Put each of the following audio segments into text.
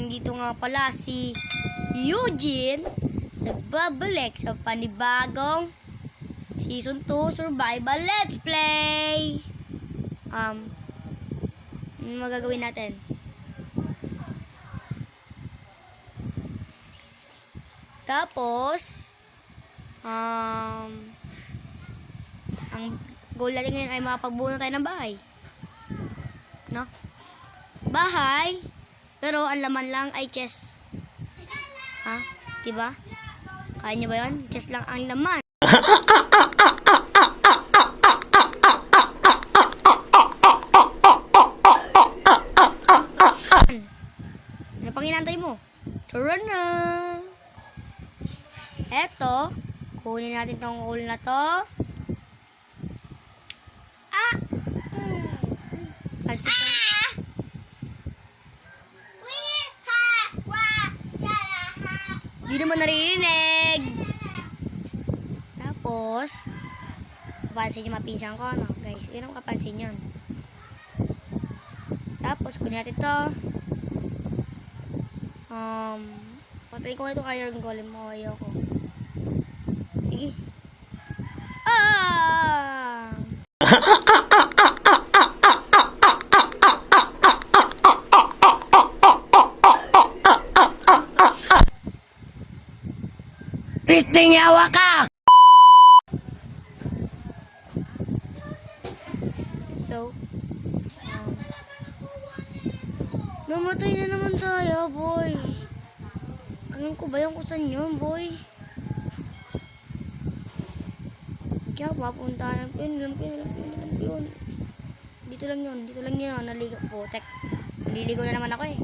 Dito nga pala si Eugene nagbabalik sa panibagong Season 2 Survival Let's Play. Ano magagawin natin? Tapos, ang goal natin ngayon ay makapagbuo tayo ng bahay. No? Bahay, pero ang laman lang ay chest. Ha? Diba? Kaya nyo ba yun? Chest lang ang laman. Ano pang inantay mo? Tara na! Eto, kunin natin tong coal na to. Di naman naririnig. Tapos, kapansin yung mapinsan ko, no? Guys, yun ang kapansin yun. Tapos, kunin natin to. Patayin ko itong iron golem mo. Ayoko. Sige. Piting yawa ka! So, namatay na naman tayo, boy. Alam ko ba yung kusan yun, boy? Kaya papunta na yun. Dito lang yun. Naligo po. Naliligo na naman ako eh.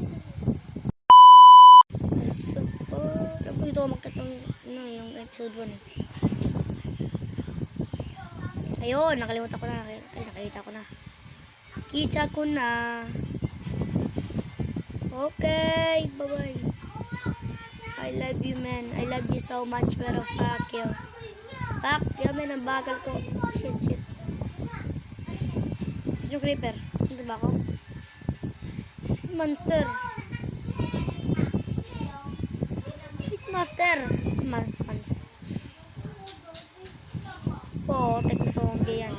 So, alam ko dito umakyat yung episode 1 eh. Ayun, nakalimutan ko na. Nakita ko na. Kita ko na. Okay, bye-bye. I love you, man. I love you so much, pero fuck you. Fuck you, man. Ang bagal ko. Shit. Saan yung creeper? Saan ba ako? Shit, monster. Master. Mans. Tek na zombie yan.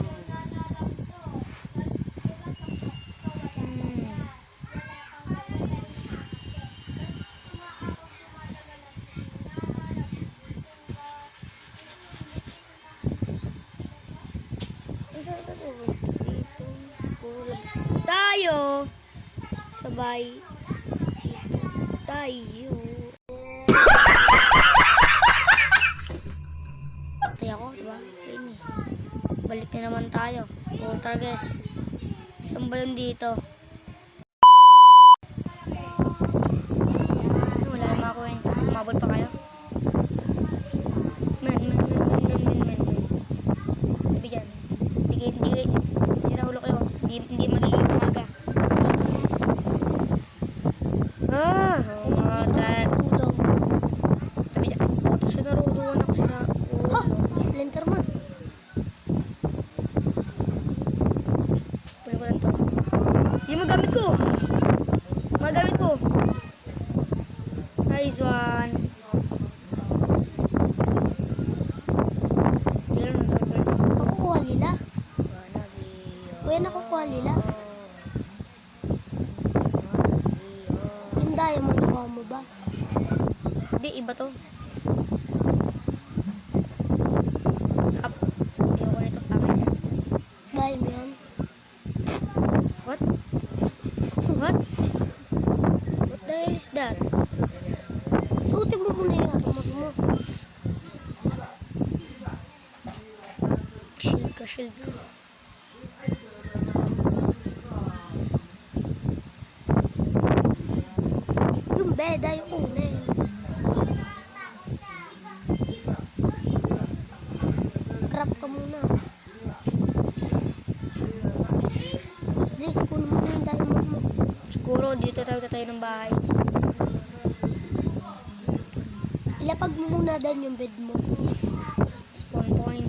Dito, school tayo. Sabay dito tayo. Ako, diba? Ini. Balik na naman tayo. Water guys. Saan ba yun dito? Wala na mga kwenta. Umabot pa kayo? Sabi dyan. Hindi raulo kayo. Hindi magiging umaga. Tulog. Sabi dyan. Ito siya naruduan ako sa Slenderman. Puli ko lang to. Yung magamit ko. Nice one. Nakukuha nila. Kuya, nakukuha nila. Yung diamond, nakuha mo ba? Hindi, iba to. What the hell is that? Suotin mo muna yung atomot mo. Shield ka. Yung beda, yung unin. Crap ka muna. School mo na yung diamond mo. Siguro dito tayo ng bahay. Ilapag mo muna din yung bed mo. Spawn point.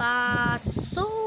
Pasok!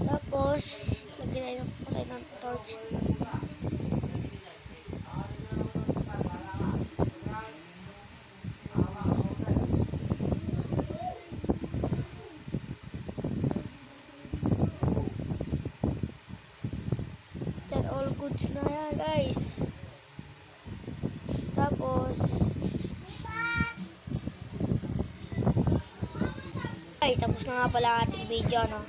Tapos, lagyan tayo ng torch. Yan, all goods na yan, guys. Tapos, guys, tapos na nga pala ating video, no?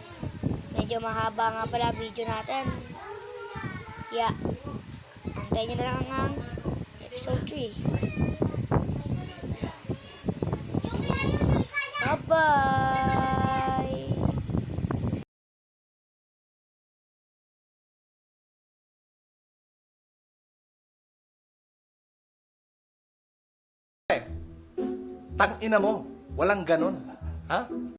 Medyo mahaba nga pala video natin. Yeah. Antayin nyo na lang ang episode 3. Bye-bye! Tang ina mo, walang ganon. Ha?